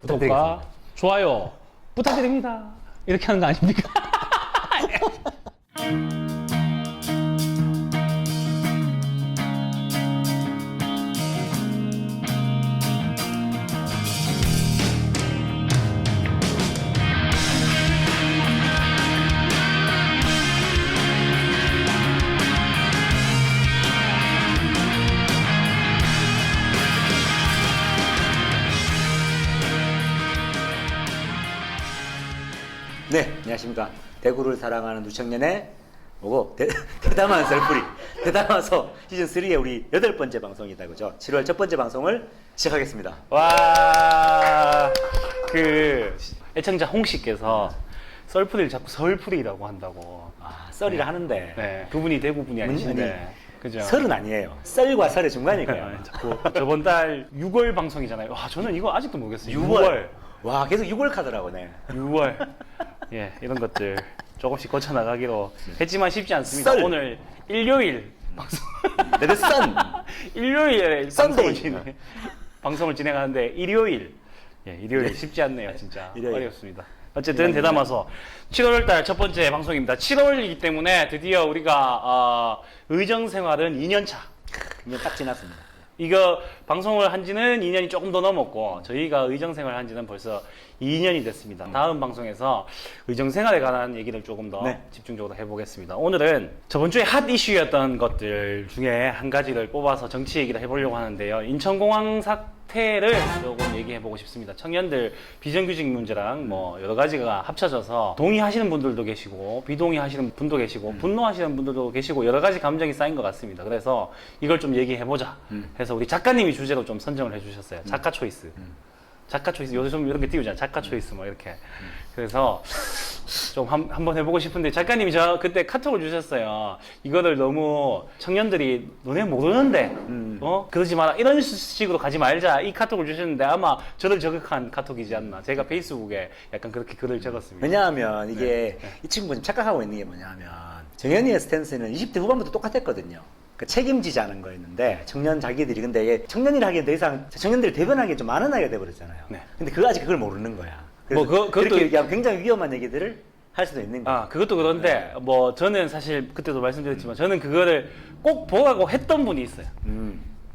구독과 좋아요 부탁드립니다. 이렇게 하는 거 아닙니까? 네, 안녕하십니까. 대구를 사랑하는 두 청년의 뭐고 대담한 썰풀이 대담하서 시즌3의 우리 8번째 방송이다, 그죠? 7월 첫 번째 방송을 시작하겠습니다. 와, 그 애청자 홍 씨께서 썰풀이를 자꾸 설풀이라고 한다고. 아, 썰이라 하는데 네, 그분이 대구 분이 아니신데. 그죠? 썰은 아니에요. 썰과 설의 중간이에요. 자꾸 저번 달 6월 방송이잖아요. 와, 저는 이거 아직도 모르겠어요. 6월. 와, 계속 6월 카더라고, 네. 6월. 예, 이런 것들 조금씩 고쳐 나가기로 했지만 쉽지 않습니다. 썰. 오늘 일요일 방송. 레드 썬. 일요일에 썬데이. 방송을 진행하는데 일요일. 예, 일요일 네. 쉽지 않네요, 진짜. 일요일. 어렵습니다. 어쨌든 대담아서 7월 달 첫 번째 방송입니다. 7월이기 때문에 드디어 우리가 의정 생활은 2년 차. 2년 딱 지났습니다. 이거 방송을 한 지는 2년이 조금 더 넘었고 저희가 의정생활 한 지는 벌써 2년이 됐습니다. 다음 방송에서 의정생활에 관한 얘기를 조금 더 네. 집중적으로 해보겠습니다. 오늘은 저번 주에 핫 이슈였던 것들 중에 한 가지를 뽑아서 정치 얘기를 해보려고 하는데요. 인천공항 사태를 조금 얘기해보고 싶습니다. 청년들 비정규직 문제랑 뭐 여러 가지가 합쳐져서 동의하시는 분들도 계시고 비동의하시는 분도 계시고 분노하시는 분들도 계시고 여러 가지 감정이 쌓인 것 같습니다. 그래서 이걸 좀 얘기해보자 해서 우리 작가님이 주제로 좀 선정을 해주셨어요. 작가 초이스. 작가 초이스 요즘 이런 게 띄우잖아요. 작가 초이스 뭐 이렇게. 그래서 좀 한번 해보고 싶은데 작가님이 저 그때 카톡을 주셨어요. 이거를 너무 청년들이 너네 모르는데 그러지 마라 이런 식으로 가지 말자 이 카톡을 주셨는데 아마 저를 저격한 카톡이지 않나. 제가 페이스북에 약간 그렇게 글을 적었습니다. 왜냐하면 이게 이 친구가 지금 착각하고 있는 게 뭐냐면 정현이의 스탠스는 20대 후반부터 똑같았거든요. 그 책임지자는 거였는데 청년 자기들이 근데 이게 청년이라 하기엔 더 이상 청년들을 대변하기엔 좀 많은 나이가 돼버렸잖아요. 네. 근데 그거 아직 그걸 모르는 거야. 그래서 뭐 그것도 그렇게 얘기하면 굉장히 위험한 얘기들을 할 수도 있는 거야. 아, 그것도 그런데 뭐 저는 사실 그때도 말씀드렸지만 저는 그거를 꼭 보라고 했던 분이 있어요.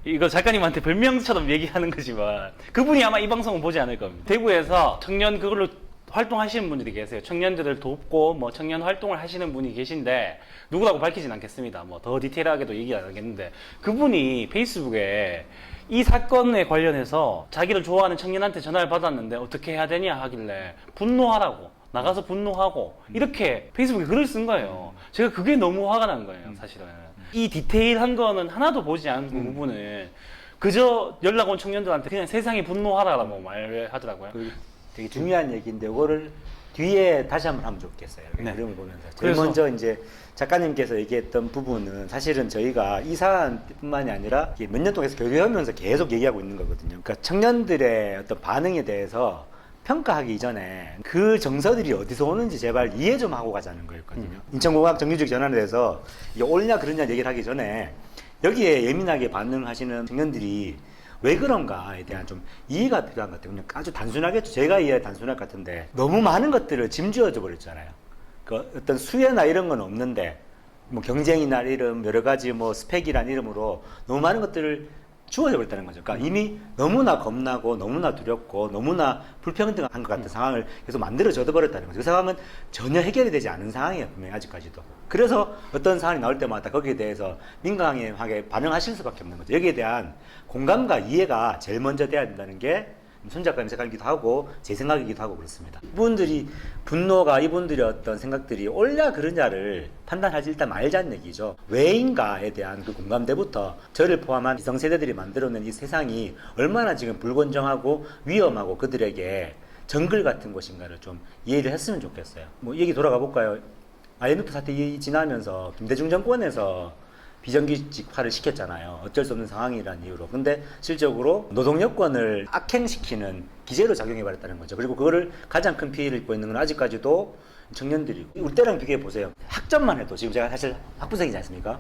이거 작가님한테 별명처럼 얘기하는 거지만 그분이 아마 이 방송은 보지 않을 겁니다. 대구에서 청년 그걸로 활동하시는 분들이 계세요. 청년들을 돕고 뭐 청년 활동을 하시는 분이 계신데 누구라고 밝히진 않겠습니다. 뭐 더 디테일하게도 얘기 안 하겠는데 그분이 페이스북에 이 사건에 관련해서 자기를 좋아하는 청년한테 전화를 받았는데 어떻게 해야 되냐 하길래 분노하라고 나가서 분노하고 이렇게 페이스북에 글을 쓴 거예요. 제가 그게 너무 화가 난 거예요, 사실은. 이 디테일한 거는 하나도 보지 않은 부분을 그저 연락 온 청년들한테 그냥 세상에 분노하라고 말하더라고요. 되게 중요한 얘기인데 이거를 뒤에 다시 한번 하면 좋겠어요. 네. 그림을 보면서. 제일 그래서- 먼저 이제 작가님께서 얘기했던 부분은 사실은 저희가 이 사안뿐만이 아니라 몇 년 동안 교류하면서 계속 얘기하고 있는 거거든요. 그러니까 청년들의 어떤 반응에 대해서 평가하기 이전에 그 정서들이 어디서 오는지 제발 이해 좀 하고 가자는 거였거든요. 인천공항 정규직 전환에 대해서 이게 옳냐 그러냐 얘기를 하기 전에 여기에 예민하게 반응하시는 청년들이 왜 그런가에 대한 좀 이해가 필요한 것 같아요. 그냥 아주 단순하겠죠. 제가 이해 단순할 것 같은데 너무 많은 것들을 짐지어져 버렸잖아요. 그 어떤 수혜나 이런 건 없는데 뭐 경쟁이나 이름 여러 가지 뭐 스펙이란 이름으로 너무 많은 것들을 주어져 버렸다는 거죠. 그러니까 이미 너무나 겁나고 너무나 두렵고 너무나 불평등한 것 같은 상황을 계속 만들어져 버렸다는 거죠. 그 상황은 전혀 해결이 되지 않은 상황이에요. 분명히 아직까지도. 그래서 어떤 상황이 나올 때마다 거기에 대해서 민감하게 반응하실 수밖에 없는 거죠. 여기에 대한 공감과 이해가 제일 먼저 돼야 된다는 게 손 작가님 생각이기도 하고 제 생각이기도 하고 그렇습니다. 이분들이 분노가 이분들의 어떤 생각들이 옳냐 그르냐를 판단하지 일단 말자는 얘기죠. 왜인가에 대한 그 공감대부터 저를 포함한 기성세대들이 만들어낸 이 세상이 얼마나 지금 불건정하고 위험하고 그들에게 정글 같은 곳인가를 좀 이해를 했으면 좋겠어요. 뭐 얘기 돌아가 볼까요? IMF 사태 지나면서 김대중 정권에서 비정규직화를 시켰잖아요. 어쩔 수 없는 상황이라는 이유로. 근데 실적으로 노동 여건을 악행시키는 기제로 작용해 버렸다는 거죠. 그리고 그거를 가장 큰 피해를 입고 있는 건 아직까지도 청년들이고. 우리 때랑 비교해 보세요. 학점만 해도 지금 제가 사실 학부생이지 않습니까?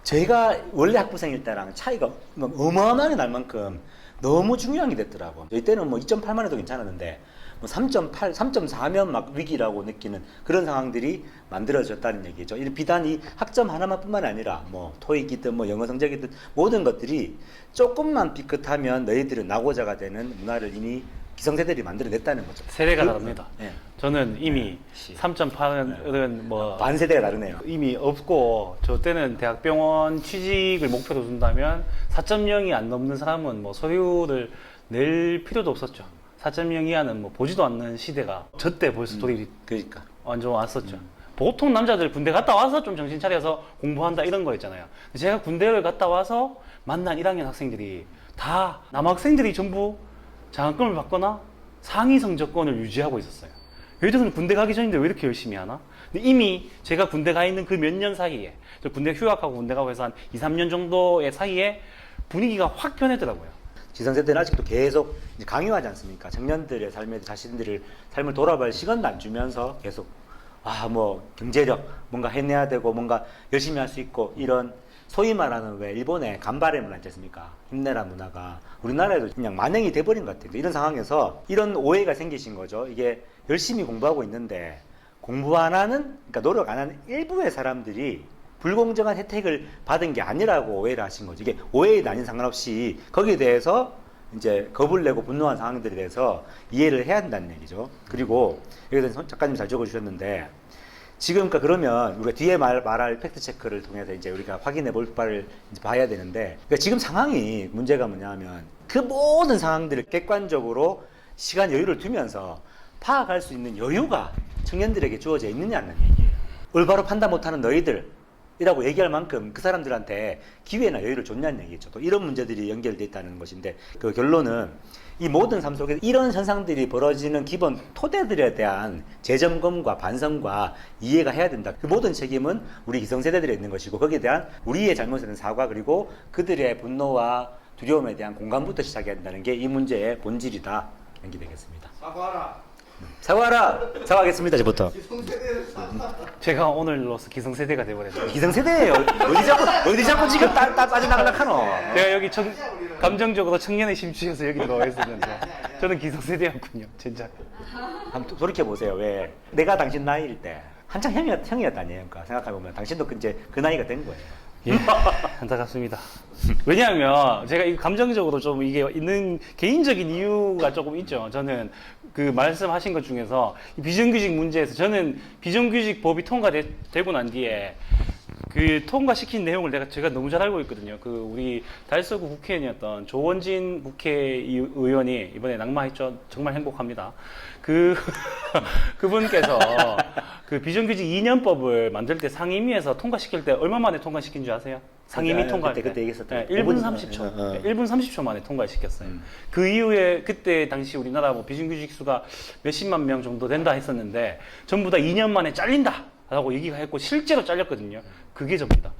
제가 원래 학부생일 때랑 차이가 어마어마하게 날 만큼 너무 중요한 게 됐더라고. 저희 때는 뭐 2.8만 해도 괜찮았는데 뭐 3.8, 3.4면 막 위기라고 느끼는 그런 상황들이 만들어졌다는 얘기죠. 이 비단 이 학점 하나만뿐만 아니라 뭐 토익이든 뭐 영어 성적이든 모든 것들이 조금만 삐끗하면 너희들은 낙오자가 되는 문화를 이미 기성세대들이 만들어냈다는 거죠. 세대가 다릅니다. 네. 저는 이미 시. 3.8은 뭐 반세대가 다르네요. 이미 없고, 저 때는 대학병원 취직을 목표로 둔다면 4.0이 안 넘는 사람은 뭐 서류를 낼 필요도 없었죠. 4.0 이하는 뭐 보지도 않는 시대가 저 때 벌써 돌입이 그러니까. 완전 왔었죠. 보통 남자들 군대 갔다 와서 좀 정신 차려서 공부한다 이런 거였잖아요. 제가 군대를 갔다 와서 만난 1학년 학생들이 다 남학생들이 전부 장학금을 받거나 상위 성적권을 유지하고 있었어요. 얘들은 군대 가기 전인데 왜 이렇게 열심히 하나? 근데 이미 제가 군대 가 있는 그 몇 년 사이에, 저 군대 휴학하고 군대 가고 해서 한 2, 3년 정도의 사이에 분위기가 확 변했더라고요. 기성세대는 아직도 계속 이제 강요하지 않습니까? 청년들의 삶에 자신들을 삶을 돌아볼 시간도 안 주면서 계속 뭐 경제력 뭔가 해내야 되고 뭔가 열심히 할 수 있고 이런 소위 말하는 왜 일본의 간발의 문화 있지 않습니까? 힘내라 문화가 우리나라에도 그냥 만행이 돼버린 것 같아요. 이런 상황에서 이런 오해가 생기신 거죠. 이게 열심히 공부하고 있는데 공부 안 하는, 그러니까 노력 안 하는 일부의 사람들이 불공정한 혜택을 받은 게 아니라고 오해를 하신 거죠. 이게 오해에 난인 상관없이 거기에 대해서 이제 겁을 내고 분노한 상황들에 대해서 이해를 해야 한다는 얘기죠. 그리고 여기서 작가님 잘 적어주셨는데 지금 그러면 우리가 뒤에 말할 팩트 체크를 통해서 이제 우리가 확인해 볼 바를 이제 봐야 되는데, 그러니까 지금 상황이 문제가 뭐냐면 그 모든 상황들을 객관적으로 시간 여유를 두면서 파악할 수 있는 여유가 청년들에게 주어져 있느냐는 얘기예요. 올바로 판단 못하는 너희들이라고 얘기할 만큼 그 사람들한테 기회나 여유를 줬냐는 얘기죠. 또 이런 문제들이 연결돼 있다는 것인데, 그 결론은 이 모든 삶 속에 이런 현상들이 벌어지는 기본 토대들에 대한 재점검과 반성과 이해가 해야 된다. 그 모든 책임은 우리 기성세대들에 있는 것이고, 거기에 대한 우리의 잘못에 대한 사과, 그리고 그들의 분노와 두려움에 대한 공감부터 시작해야 된다는 게 이 문제의 본질이다. 연기되겠습니다. 사과하라. 사과하라! 사과하겠습니다, 이제부터. 기성세대를 제가 오늘로서 기성세대가 돼버렸어요. 기성세대예요. 어디 자꾸 지금 빠져나가려고 하노? 제가 여기 감정적으로 청년의 심취해서 여기 들어와 있었는데 저는 기성세대였군요. 진짜. 한번 돌이켜보세요. 왜? 내가 당신 나이일 때 한창 형이었다 아니에요? 그러니까 생각해보면 당신도 이제 그 나이가 된 거예요. 예, 안타깝습니다. 왜냐하면 제가 이 감정적으로 좀 이게 있는 개인적인 이유가 조금 있죠. 저는 그 말씀하신 것 중에서 이 비정규직 문제에서 저는 비정규직 법이 통과되고 난 뒤에 그 통과시킨 내용을 제가 너무 잘 알고 있거든요. 그 우리 달서구 국회의원이었던 조원진 국회의원이 이번에 낙마했죠. 정말 행복합니다. 그분께서 그 비정규직 2년법을 만들 때 상임위에서 통과시킬 때 얼마 만에 통과시킨 줄 아세요? 상임위 통과할 때. 그때 얘기했었던 1분 30초. 1분 30초 만에 통과시켰어요. 그 이후에 그때 당시 우리나라 뭐 비정규직 수가 몇십만 명 정도 된다 했었는데 전부 다 2년 만에 잘린다 라고 얘기가 했고 실제로 잘렸거든요. 그게 접니다.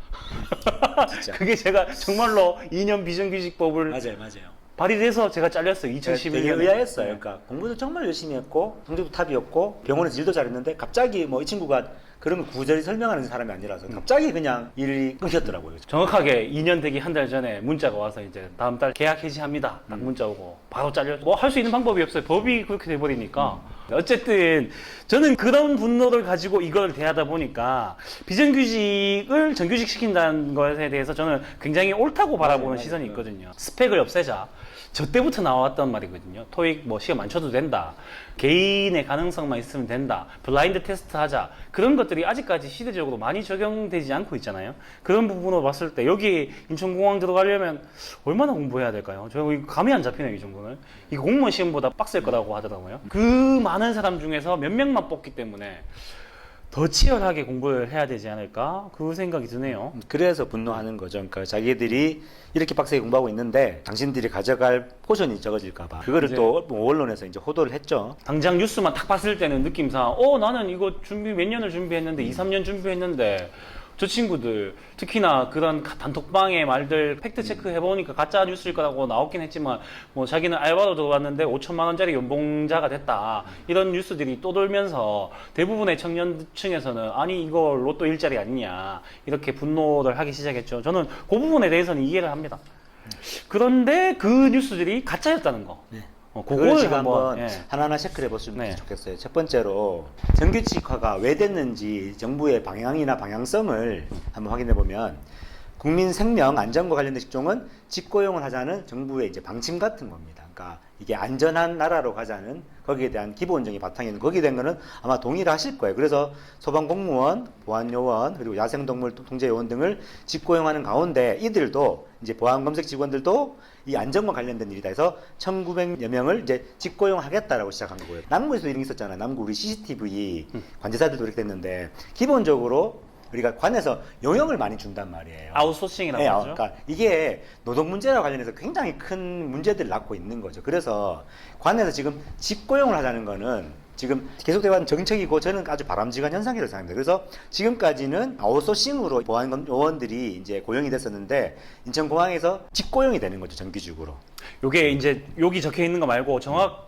진짜. 그게 제가 정말로 2년 비정규직법을 맞아요. 발의돼서 제가 잘렸어요. 2011년에. 되게 의아했어요. 그러니까 공부도 정말 열심히 했고 성적도 탑이었고 병원에서 일도 잘했는데 갑자기 뭐 이 친구가 그런 거 구절히 설명하는 사람이 아니라서 갑자기 그냥 일이 끊겼더라고요. 정확하게 2년 되기 한 달 전에 문자가 와서 이제 다음 달 계약 해지합니다. 딱 문자 오고 바로 잘려. 뭐 할 수 있는 방법이 없어요. 법이 그렇게 돼버리니까. 어쨌든 저는 그런 분노를 가지고 이걸 대하다 보니까 비정규직을 정규직 시킨다는 것에 대해서 저는 굉장히 옳다고 바라보는 시선이 있거든요. 스펙을 없애자. 저 때부터 나왔던 말이거든요. 토익 뭐 시험 안 쳐도 된다. 개인의 가능성만 있으면 된다. 블라인드 테스트 하자. 그런 것들이 아직까지 시대적으로 많이 적용되지 않고 있잖아요. 그런 부분으로 봤을 때 여기 인천공항 들어가려면 얼마나 공부해야 될까요? 저 이거 감이 안 잡히네요, 이 정도는. 이 공무원 시험보다 빡셀 거라고 하더라고요. 그 많은 사람 중에서 몇 명만 뽑기 때문에 더 치열하게 공부를 해야 되지 않을까? 그 생각이 드네요. 그래서 분노하는 거죠. 그러니까 자기들이 이렇게 빡세게 공부하고 있는데 당신들이 가져갈 포션이 적어질까봐 그거를 이제 또 언론에서 이제 호도를 했죠. 당장 뉴스만 딱 봤을 때는 느낌상 나는 이거 몇 년을 준비했는데 2, 3년 준비했는데 저 친구들 특히나 그런 단톡방의 말들 팩트 체크 해보니까 가짜 뉴스일 거라고 나왔긴 했지만 뭐 자기는 알바로 들어왔는데 5천만 원짜리 연봉자가 됐다 이런 뉴스들이 또 돌면서 대부분의 청년층에서는 아니 이거 로또 일자리 아니냐 이렇게 분노를 하기 시작했죠. 저는 그 부분에 대해서는 이해를 합니다. 그런데 그 뉴스들이 가짜였다는 거. 네. 그걸 그걸 지금 한번 한번 하나하나 체크를 해보시면 네. 좋겠어요. 첫 번째로 정규직화가 왜 됐는지 정부의 방향이나 방향성을 한번 확인해 보면 국민 생명 안전과 관련된 직종은 직고용을 하자는 정부의 이제 방침 같은 겁니다. 그러니까 이게 안전한 나라로 가자는 거기에 대한 기본적인 바탕이 있는 거기에 대한 거는 아마 동의를 하실 거예요. 그래서 소방공무원, 보안요원, 그리고 야생동물 통제요원 등을 직고용하는 가운데 이들도 이제 보안검색 직원들도 이 안전과 관련된 일이다 해서 1900여 명을 이제 직고용하겠다라고 시작한 거고요. 남구에서도 이런 게 있었잖아요. 남구 우리 CCTV 관제사들도 이렇게 됐는데 기본적으로 우리가 관에서 영역을 많이 준단 말이에요. 아웃소싱이라고 네, 하죠. 그러니까 이게 노동 문제와 관련해서 굉장히 큰 문제들을 낳고 있는 거죠. 그래서 관에서 지금 직고용을 하자는 거는 지금 계속되어왔는 정책이고 저는 아주 바람직한 현상이라고 생각합니다. 그래서 지금까지는 아웃소싱으로 보안 요원들이 이제 고용이 됐었는데 인천공항에서 직고용이 되는 거죠, 정규직으로. 요게 이제 여기 적혀 있는 거 말고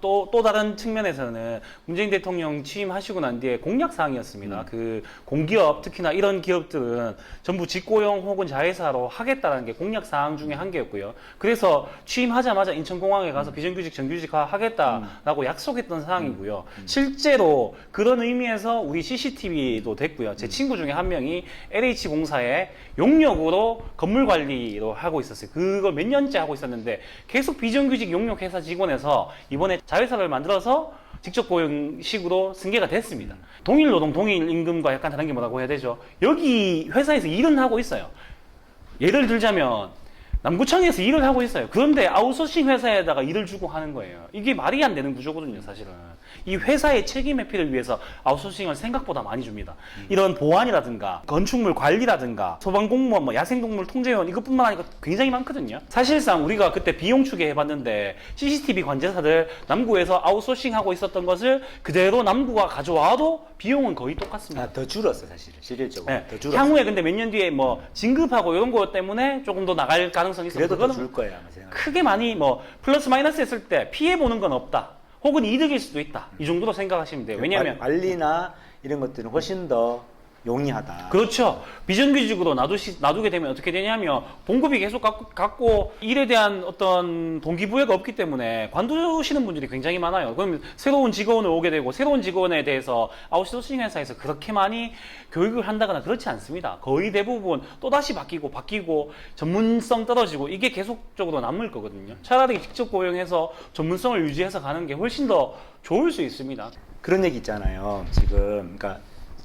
또 다른 측면에서는 문재인 대통령 취임하시고 난 뒤에 공약 사항이었습니다. 그 공기업 특히나 이런 기업들은 전부 직고용 혹은 자회사로 하겠다라는 게 공약 사항 중에 한 개였고요. 그래서 취임하자마자 인천공항에 가서 비정규직 정규직화 하겠다라고 약속했던 사항이고요. 실제로 그런 의미에서 우리 CCTV도 됐고요. 제 친구 중에 한 명이 LH공사에 용역으로 건물 관리로 하고 있었어요. 그걸 몇 년째 하고 있었는데 계속 비정규직 용역 회사 직원에서 이번에 자회사를 만들어서 직접 고용식으로 승계가 됐습니다. 동일 노동, 동일 임금과 약간 다른 게 뭐라고 해야 되죠? 여기 회사에서 일은 하고 있어요. 예를 들자면 남구청에서 일을 하고 있어요. 그런데 아웃소싱 회사에다가 일을 주고 하는 거예요. 이게 말이 안 되는 구조거든요, 사실은. 이 회사의 책임 회피를 위해서 아웃소싱을 생각보다 많이 줍니다. 이런 보안이라든가 건축물 관리라든가 소방공무원, 뭐 야생동물 통제원 이것뿐만 아니라 굉장히 많거든요. 사실상 우리가 그때 비용 추계해봤는데 CCTV 관제사들 남구에서 아웃소싱하고 있었던 것을 그대로 남구가 가져와도 비용은 거의 똑같습니다. 더 줄었어 사실은 실질적으로. 네. 더 줄었어. 향후에 근데 몇 년 뒤에 뭐 진급하고 이런 것 때문에 조금 더 나갈 가능성이 있어요. 그래도 더 그거는 줄 거예요 아마 생각. 크게 많이 뭐 플러스 마이너스 했을 때 피해 보는 건 없다. 혹은 이득일 수도 있다. 이 정도로 생각하시면 돼요. 왜냐하면 관리나 이런 것들은 훨씬 더 용이하다. 그렇죠. 비정규직으로 놔두게 되면 어떻게 되냐면 봉급이 계속 갖고 일에 대한 어떤 동기부여가 없기 때문에 관두시는 분들이 굉장히 많아요. 그럼 새로운 직원을 오게 되고 새로운 직원에 대해서 아웃소싱 회사에서 그렇게 많이 교육을 한다거나 그렇지 않습니다. 거의 대부분 또다시 바뀌고 전문성 떨어지고 이게 계속적으로 남을 거거든요. 차라리 직접 고용해서 전문성을 유지해서 가는 게 훨씬 더 좋을 수 있습니다. 그런 얘기 있잖아요. 지금 그러니까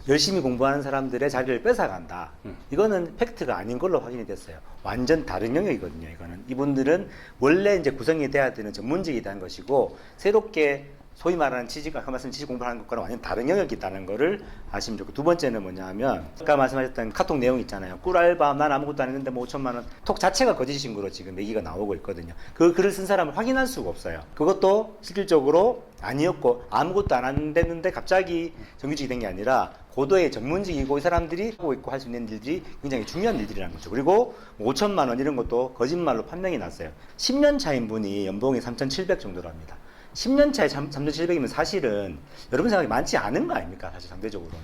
열심히 공부하는 사람들의 자리를 뺏어간다. 이거는 팩트가 아닌 걸로 확인이 됐어요. 완전 다른 영역이거든요. 이거는 이분들은 원래 이제 구성이 돼야 되는 전문직이 된 것이고 새롭게 소위 말하는 아까 말씀 취직 공부하는 것과는 완전 다른 영역이 있다는 거를 아시면 좋고 두 번째는 뭐냐 하면 아까 말씀하셨던 카톡 내용 있잖아요. 꿀알바 난 아무것도 안 했는데 뭐 5천만 원 톡 자체가 거짓 신고로 지금 얘기가 나오고 있거든요. 그 글을 쓴 사람을 확인할 수가 없어요. 그것도 실질적으로 아니었고 아무것도 안 됐는데 갑자기 정규직이 된 게 아니라 고도의 전문직이고 이 사람들이 하고 있고 할 수 있는 일들이 굉장히 중요한 일들이라는 거죠. 그리고 5천만 원 이런 것도 거짓말로 판명이 났어요. 10년 차인 분이 연봉이 3,700 정도로 합니다. 10년 차에 3,700이면 사실은 여러분 생각이 많지 않은 거 아닙니까? 사실 상대적으로는.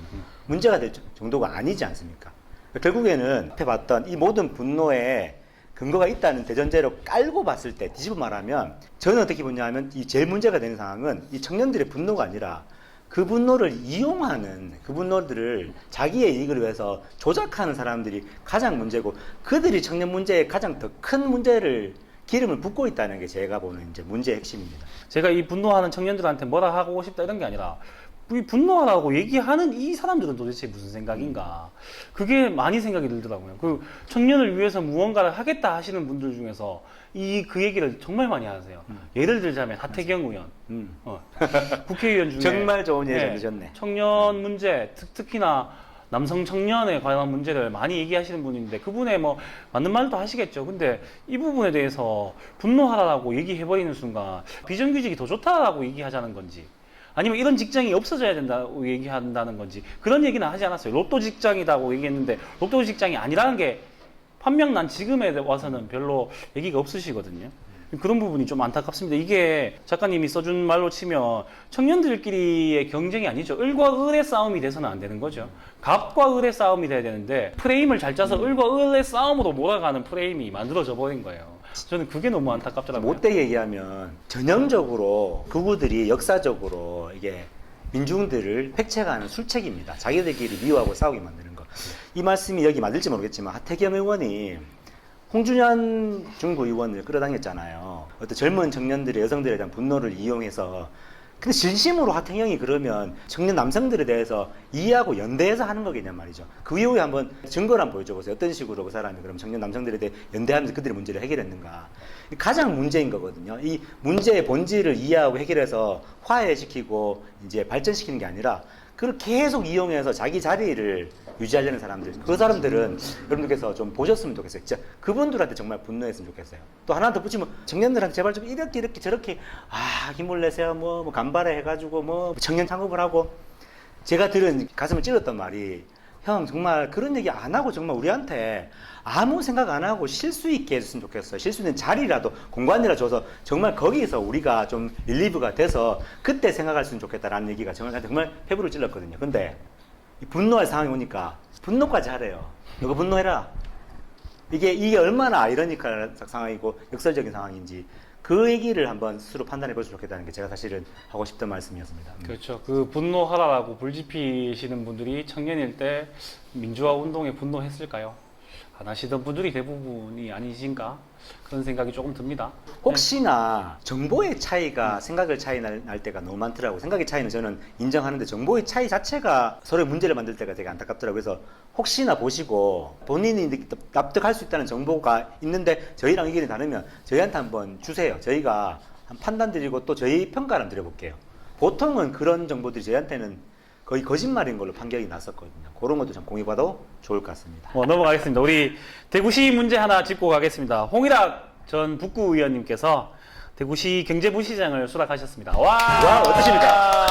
문제가 될 정도가 아니지 않습니까? 결국에는 앞에 봤던 이 모든 분노에 근거가 있다는 대전제로 깔고 봤을 때 뒤집어 말하면 저는 어떻게 보냐면 이 제일 문제가 되는 상황은 이 청년들의 분노가 아니라 그 분노를 이용하는 그 분노들을 자기의 이익을 위해서 조작하는 사람들이 가장 문제고 그들이 청년 문제에 가장 더 큰 문제를 기름을 붓고 있다는 게 제가 보는 이제 문제의 핵심입니다. 제가 이 분노하는 청년들한테 뭐라 하고 싶다 이런 게 아니라 이 분노하라고 얘기하는 이 사람들은 도대체 무슨 생각인가 그게 많이 생각이 들더라고요. 그 청년을 위해서 무언가를 하겠다 하시는 분들 중에서 그 얘기를 정말 많이 하세요. 예를 들자면 하태경 의원, 국회의원 중에 정말 좋은 예를 들으셨네. 청년 문제 특히나 남성 청년에 관한 문제를 많이 얘기하시는 분인데 그분의 뭐 맞는 말도 하시겠죠. 근데 이 부분에 대해서 분노하라고 얘기해버리는 순간 비정규직이 더 좋다라고 얘기하자는 건지 아니면 이런 직장이 없어져야 된다고 얘기한다는 건지 그런 얘기는 하지 않았어요. 로또 직장이라고 얘기했는데 로또 직장이 아니라는 게 판명 난 지금에 와서는 별로 얘기가 없으시거든요. 그런 부분이 좀 안타깝습니다. 이게 작가님이 써준 말로 치면 청년들끼리의 경쟁이 아니죠. 을과 을의 싸움이 돼서는 안 되는 거죠. 갑과 을의 싸움이 돼야 되는데 프레임을 잘 짜서 을과 을의 싸움으로 몰아가는 프레임이 만들어져 버린 거예요. 저는 그게 너무 안타깝더라고요. 못되게 얘기하면 전형적으로 극우들이 역사적으로 이게 민중들을 획책하는 술책입니다. 자기들끼리 미워하고 싸우게 만드는 거. 이 말씀이 여기 맞을지 모르겠지만 하태경 의원이 홍준현 중구 의원을 끌어당겼잖아요. 어떤 젊은 청년들의 여성들에 대한 분노를 이용해서. 근데 진심으로 하태경이 그러면 청년 남성들에 대해서 이해하고 연대해서 하는 거겠냔 말이죠. 그 이후에 한번 증거를 한번 보여줘 보세요. 어떤 식으로 그 사람이 그럼 청년 남성들에 대해 연대하면서 그들의 문제를 해결했는가. 가장 문제인 거거든요. 이 문제의 본질을 이해하고 해결해서 화해시키고 이제 발전시키는 게 아니라 그걸 계속 이용해서 자기 자리를 유지하려는 사람들. 그 사람들은 여러분들께서 좀 보셨으면 좋겠어요. 진짜 그분들한테 정말 분노했으면 좋겠어요. 또 하나 더 붙이면 청년들한테 제발 좀 이렇게 저렇게 힘을 내세요. 뭐 간발해 해가지고 뭐 청년 창업을 하고. 제가 들은 가슴을 찔렀던 말이 형 정말 그런 얘기 안 하고 정말 우리한테 아무 생각 안 하고 쉴 수 있게 해줬으면 좋겠어요. 쉴 수 있는 자리라도 공간이라 줘서 정말 거기서 우리가 좀 릴리브가 돼서 그때 생각할 수 있으면 좋겠다라는 얘기가 정말 폐부를 찔렀거든요. 근데 분노할 상황이 오니까 분노까지 하래요. 너가 분노해라. 이게 얼마나 아이러니컬한 상황이고 역설적인 상황인지 그 얘기를 한번 스스로 판단해 보시면 좋겠다는 게 제가 사실은 하고 싶던 말씀이었습니다. 그렇죠. 그 분노하라라고 불지피시는 분들이 청년일 때 민주화 운동에 분노했을까요? 안 하시던 분들이 대부분이 아니신가? 그런 생각이 조금 듭니다. 혹시나 정보의 차이가 생각의 차이 날 때가 너무 많더라고요. 생각의 차이는 저는 인정하는데 정보의 차이 자체가 서로의 문제를 만들 때가 되게 안타깝더라고요. 그래서 혹시나 보시고 본인이 납득할 수 있다는 정보가 있는데 저희랑 의견이 다르면 저희한테 한번 주세요. 저희가 한 판단 드리고 또 저희 평가를 한번 드려볼게요. 보통은 그런 정보들이 저희한테는 거의 거짓말인 걸로 판결이 났었거든요. 그런 것도 좀 공유받아도 좋을 것 같습니다. 넘어가겠습니다. 우리 대구시 문제 하나 짚고 가겠습니다. 홍일학 전 북구 의원님께서 대구시 경제부시장을 수락하셨습니다. 와, 어떠십니까?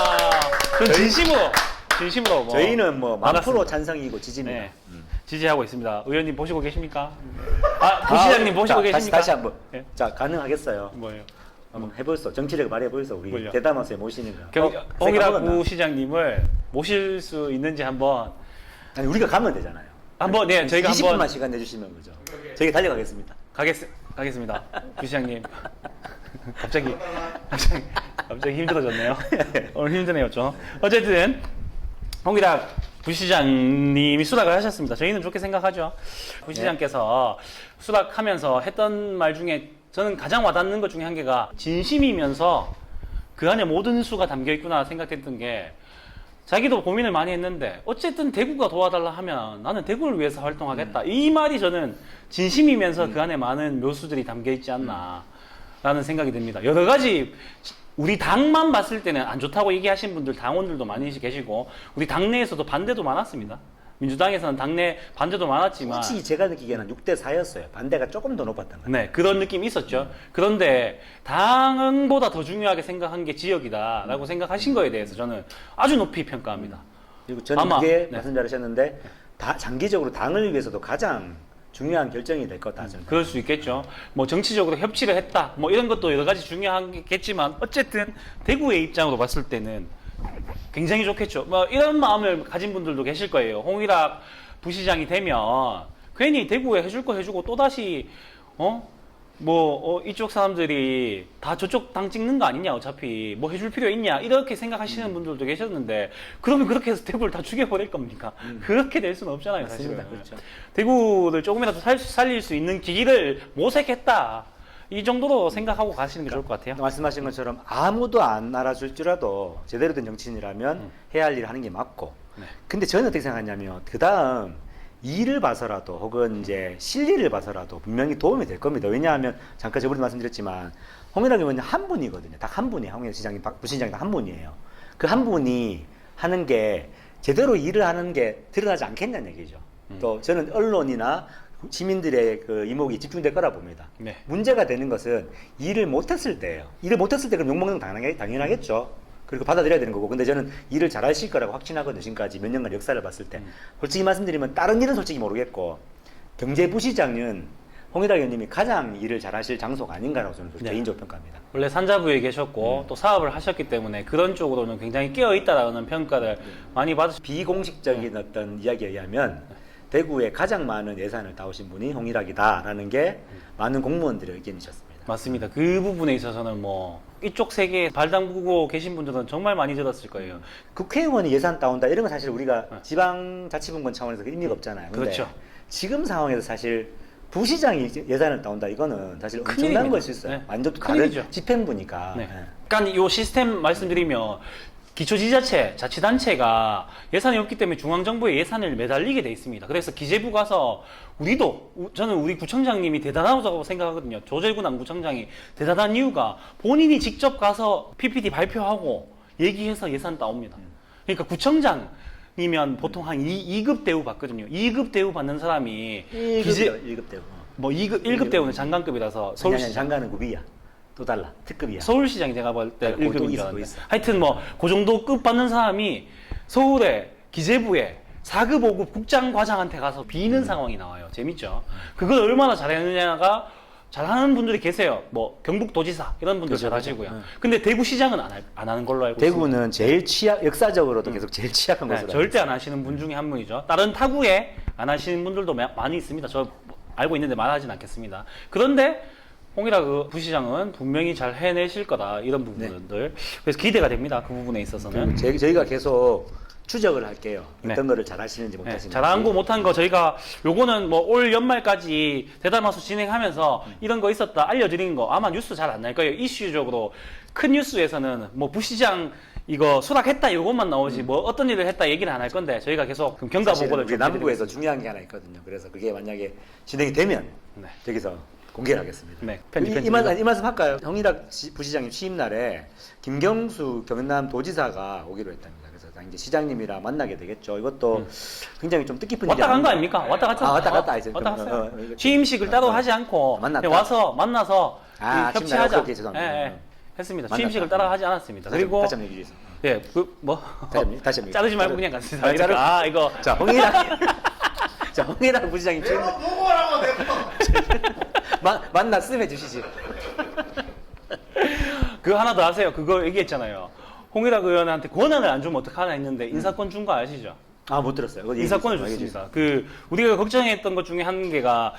전 진심으로 저희는 뭐 반갑습니다. 10% 찬성이고 지지입니다. 네, 지지하고 있습니다. 의원님 보시고 계십니까? 부시장님 보시고 계십니까? 다시 한번. 네. 자, 가능하겠어요. 뭐예요? 한번 해볼소. 정치력을 발휘해볼소. 우리 뭘요? 대담하게 모시는 거. 홍일학 부시장님을 모실 수 있는지 한번 아니, 우리가 가면 되잖아요. 네, 저희가 20분만 한번 시간 내주시면 그죠. 저희가 달려가겠습니다. 가겠습니다. 부시장님. 갑자기 힘들어졌네요. 오늘 힘드네요, 좀. 어쨌든 홍일학 부시장님이 수락을 하셨습니다. 저희는 좋게 생각하죠. 부시장께서 수락하면서 했던 말 중에 저는 가장 와닿는 것 중에 한 개가 진심이면서 그 안에 모든 수가 담겨 있구나 생각했던 게 자기도 고민을 많이 했는데 어쨌든 대구가 도와달라 하면 나는 대구를 위해서 활동하겠다. 이 말이 저는 진심이면서 그 안에 많은 묘수들이 담겨 있지 않나 라는 생각이 듭니다. 여러 가지 우리 당만 봤을 때는 안 좋다고 얘기하신 분들 당원들도 많이 계시고 우리 당내에서도 반대도 많았습니다. 민주당에서는 당내 반대도 많았지만 솔직히 제가 느끼기에는 6대4였어요. 반대가 조금 더 높았던 거예요. 네, 그런 느낌이 있었죠. 그런데 당보다 더 중요하게 생각한 게 지역이다라고 생각하신 거에 대해서 저는 아주 높이 평가합니다. 그리고 저는 아마, 그게 네. 말씀 잘하셨는데 장기적으로 당을 위해서도 가장 중요한 결정이 될 거다. 저는. 그럴 수 있겠죠. 뭐 정치적으로 협치를 했다. 뭐 이런 것도 여러 가지 중요하겠지만 어쨌든 대구의 입장으로 봤을 때는 굉장히 좋겠죠. 뭐 이런 마음을 가진 분들도 계실 거예요. 홍일학 부시장이 되면 괜히 대구에 해줄 거 해주고 또 다시 이쪽 사람들이 다 저쪽 당 찍는 거 아니냐 어차피 뭐 해줄 필요 있냐 이렇게 생각하시는 분들도 계셨는데 그러면 그렇게 해서 대구를 다 죽여버릴 겁니까? 그렇게 될 수는 없잖아요. 사실은. 맞습니다. 그렇죠. 대구를 조금이라도 살릴 수 있는 기기를 모색했다. 이 정도로 생각하고 가시는 게 좋을 것 같아요. 말씀하신 것처럼 아무도 안 알아줄지라도 제대로 된 정치인이라면 해야 할 일을 하는 게 맞고. 네. 근데 저는 어떻게 생각하냐면 그 다음 일을 봐서라도 혹은 이제 실리를 봐서라도 분명히 도움이 될 겁니다. 왜냐하면 잠깐 저번에 말씀드렸지만 홍일학 의원은 한 분이거든요. 딱 한 분이에요. 홍일학 시장이 부시장이 딱 한 분이에요. 그 한 분이 하는 게 제대로 일을 하는 게 드러나지 않겠냐는 얘기죠. 또 저는 언론이나 시민들의 그 이목이 집중될 거라 봅니다. 네. 문제가 되는 것은 일을 못했을 때예요. 일을 못했을 때 그럼 욕먹는 건 당연하겠죠. 그리고 받아들여야 되는 거고. 근데 저는 일을 잘하실 거라고 확신하거든요. 지금까지 몇 년간 역사를 봤을 때. 솔직히 말씀드리면 다른 일은 솔직히 모르겠고 경제부시장은 홍일학 의원님이 가장 일을 잘하실 장소가 아닌가라고 저는 네. 개인적으로 평가합니다. 원래 산자부에 계셨고 또 사업을 하셨기 때문에 그런 쪽으로는 굉장히 깨어있다라는 평가를 많이 받으셨 비공식적인 어떤 이야기에 의하면 대구에 가장 많은 예산을 따오신 분이 홍일학이다라는 게 많은 공무원들의 의견이셨습니다. 맞습니다. 그 부분에 있어서는 뭐 이쪽 세계에 발 담그고 계신 분들은 정말 많이 들었을 거예요. 국회의원이 예산 따온다 이런 건 사실 우리가 네. 지방자치분권 차원에서 의미가 없잖아요. 근데 그렇죠. 지금 상황에서 사실 부시장이 예산을 따온다 이거는 사실 엄청난 큰일입니다. 걸 수 있어요. 네. 완전 다른 큰일이죠. 집행부니까. 네. 네. 그러니까 이 시스템 말씀드리면 기초지자체, 자치단체가 예산이 없기 때문에 중앙정부의 예산을 매달리게 돼 있습니다. 그래서 기재부 가서 저는 우리 구청장님이 대단하다고 생각하거든요. 조재구 남구청장이 대단한 이유가 본인이 직접 가서 PPT 발표하고 얘기해서 예산 따옵니다. 그러니까 구청장이면 보통 한 2급 대우 받거든요. 2급 대우 받는 사람이 1급 대우. 뭐 1급 대우는 장관급이라서 서울시 장관은 급이야. 또 달라. 특급이야. 서울시장이 제가 볼 때 그거 또 1급이라는데 있어. 하여튼 뭐 그 정도 급 받는 사람이 서울에 기재부에 4급 5급 국장과장한테 가서 비는 상황이 나와요. 재밌죠? 그걸 얼마나 잘하느냐가 잘하는 분들이 계세요. 뭐 경북도지사 이런 분들 그렇죠, 잘하시고요. 그렇죠. 근데 대구시장은 안 하는 걸로 알고 있습니다. 대구는 제일 역사적으로도 계속 제일 취약한 네, 곳으로. 절대 안 하시는 분 중에 한 분이죠. 다른 타구에 안 하시는 분들도 많이 있습니다. 저 알고 있는데 말하진 않겠습니다. 그런데 홍일학 부시장은 분명히 잘 해내실 거다 이런 부분들. 그래서 기대가 됩니다. 그 부분에 있어서는. 저희가 계속 추적을 할게요. 네. 어떤 거를 잘 하시는지 네, 못하시는지. 잘한 거 못한 거 저희가 요거는 뭐 올 연말까지 대담마수 진행하면서 이런 거 있었다 알려드리는 거 아마 뉴스 잘 안 날 거예요. 이슈적으로 큰 뉴스에서는 뭐 부시장 이거 수락했다 이것만 나오지 뭐 어떤 일을 했다 얘기는 안 할 건데 저희가 계속 그럼 경과 사실은 보고를 우리 좀 남부에서 해드리겠습니다. 중요한 게 하나 있거든요. 그래서 그게 만약에 진행이 되면 네. 저기서 공개를 하겠습니다. 네, 이 말씀 할까요? 홍일학 부시장님 취임 날에 김경수 경남도지사가 오기로 했답니다. 그래서 이제 시장님이랑 만나게 되겠죠. 이것도 굉장히 좀 뜻깊은 왔다 간 거 아닙니까? 아닙니까? 왔다 갔죠? 왔다 갔다 이제. 왔다 갔어요. 이렇게. 취임식을 따로 하지 않고 만났다. 그냥 와서 만나서 아, 이 협치하자. 취임날 오케이, 죄송합니다. 예, 예. 했습니다. 만났다. 취임식을 따로 하지 않았습니다. 그리고 다시 한번 얘기해 주세요. 예, 다시 한번 자르지 말고 그냥 갔습니다. 자르- 이거 자, 홍일학 자, 홍일학 부시장님 취임 내가 보고라고 내가. 만났음해 주시지. 그거 하나 더 하세요. 그거 얘기했잖아요. 홍일학 의원한테 권한을 안 주면 어떡하나 했는데 인사권 준 거 아시죠? 아, 못 들었어요. 그거 얘기해 인사권을 주세요. 얘기해 줬습니다. 그 우리가 걱정했던 것 중에 한 개가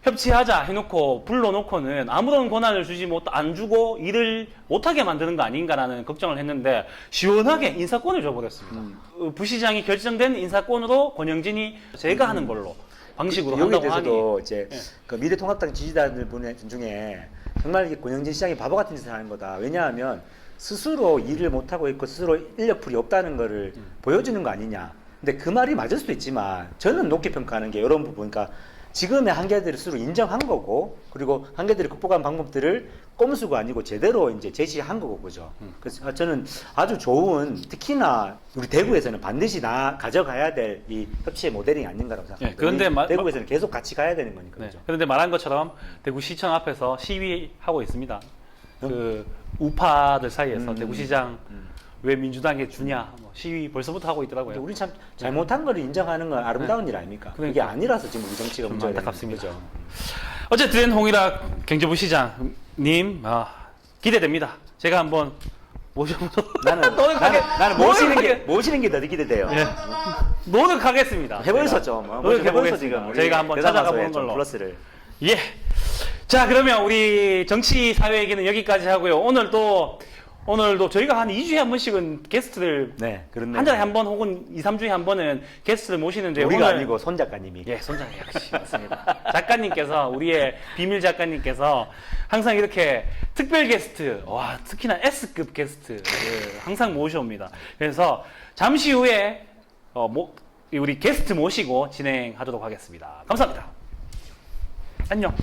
협치하자 해놓고 불러놓고는 아무런 권한을 주지 안 주고 일을 못하게 만드는 거 아닌가라는 걱정을 했는데 시원하게 인사권을 줘버렸습니다. 부시장이 결정된 인사권으로 권영진이 제가 하는 걸로 방식으로 여기에 한다고 하니 대해서도 이제 예. 그 미래통합당 지지자들 분 중에 정말 이게 권영진 시장이 바보 같은 짓을 하는 거다. 왜냐하면 스스로 일을 못 하고 있고 스스로 인력풀이 없다는 거를 보여주는 거 아니냐. 근데 그 말이 맞을 수도 있지만 저는 높게 평가하는 게 이런 부분, 그러니까 지금의 한계들을 스스로 인정한 거고 그리고 한계들을 극복한 방법들을 꼼수가 아니고 제대로 이제 제시한 거고 그죠. 그래서 저는 아주 좋은, 특히나 우리 대구에서는 반드시 가져가야 될 이 협치의 모델이 아닌가라고 생각합니다. 예, 그런데 우리 대구에서는 계속 같이 가야 되는 거니까 네. 그죠. 그런데 말한 것처럼 대구시청 앞에서 시위하고 있습니다. 그 우파들 사이에서 대구시장 왜 민주당에 주냐 뭐 시위 벌써부터 하고 근데 있더라고요. 우리 참 잘못한 거를 인정하는 건 아름다운 일 아닙니까? 그게 그러니까. 아니라서 지금 우리 정치가 좀 문제가 되는 안타깝습니다. 거죠. 어쨌든 홍일학 경제부 시장님 기대됩니다. 제가 한번 모셔보도록 나는 모시는 게 더 기대돼요. 예. 노력하겠습니다. 해보였어 제가 좀. 노력해보겠습니다. 지금 저희가 한번 찾아가 보는 걸로. 플러스를. 예. 자, 그러면 우리 정치 사회 얘기는 여기까지 하고요. 오늘도 저희가 한 2주에 한 번씩은 게스트를 네, 그렇네요. 한 달에 한 번 혹은 2, 3주에 한 번은 게스트를 모시는데 우리가 오늘 아니고 손 작가님이. 예, 손장님 역시 맞습니다. 작가님께서 우리의 비밀 작가님께서 항상 이렇게 특별 게스트, 와 특히나 S급 게스트 항상 모셔옵니다. 그래서 잠시 후에 우리 게스트 모시고 진행하도록 하겠습니다. 감사합니다. 안녕.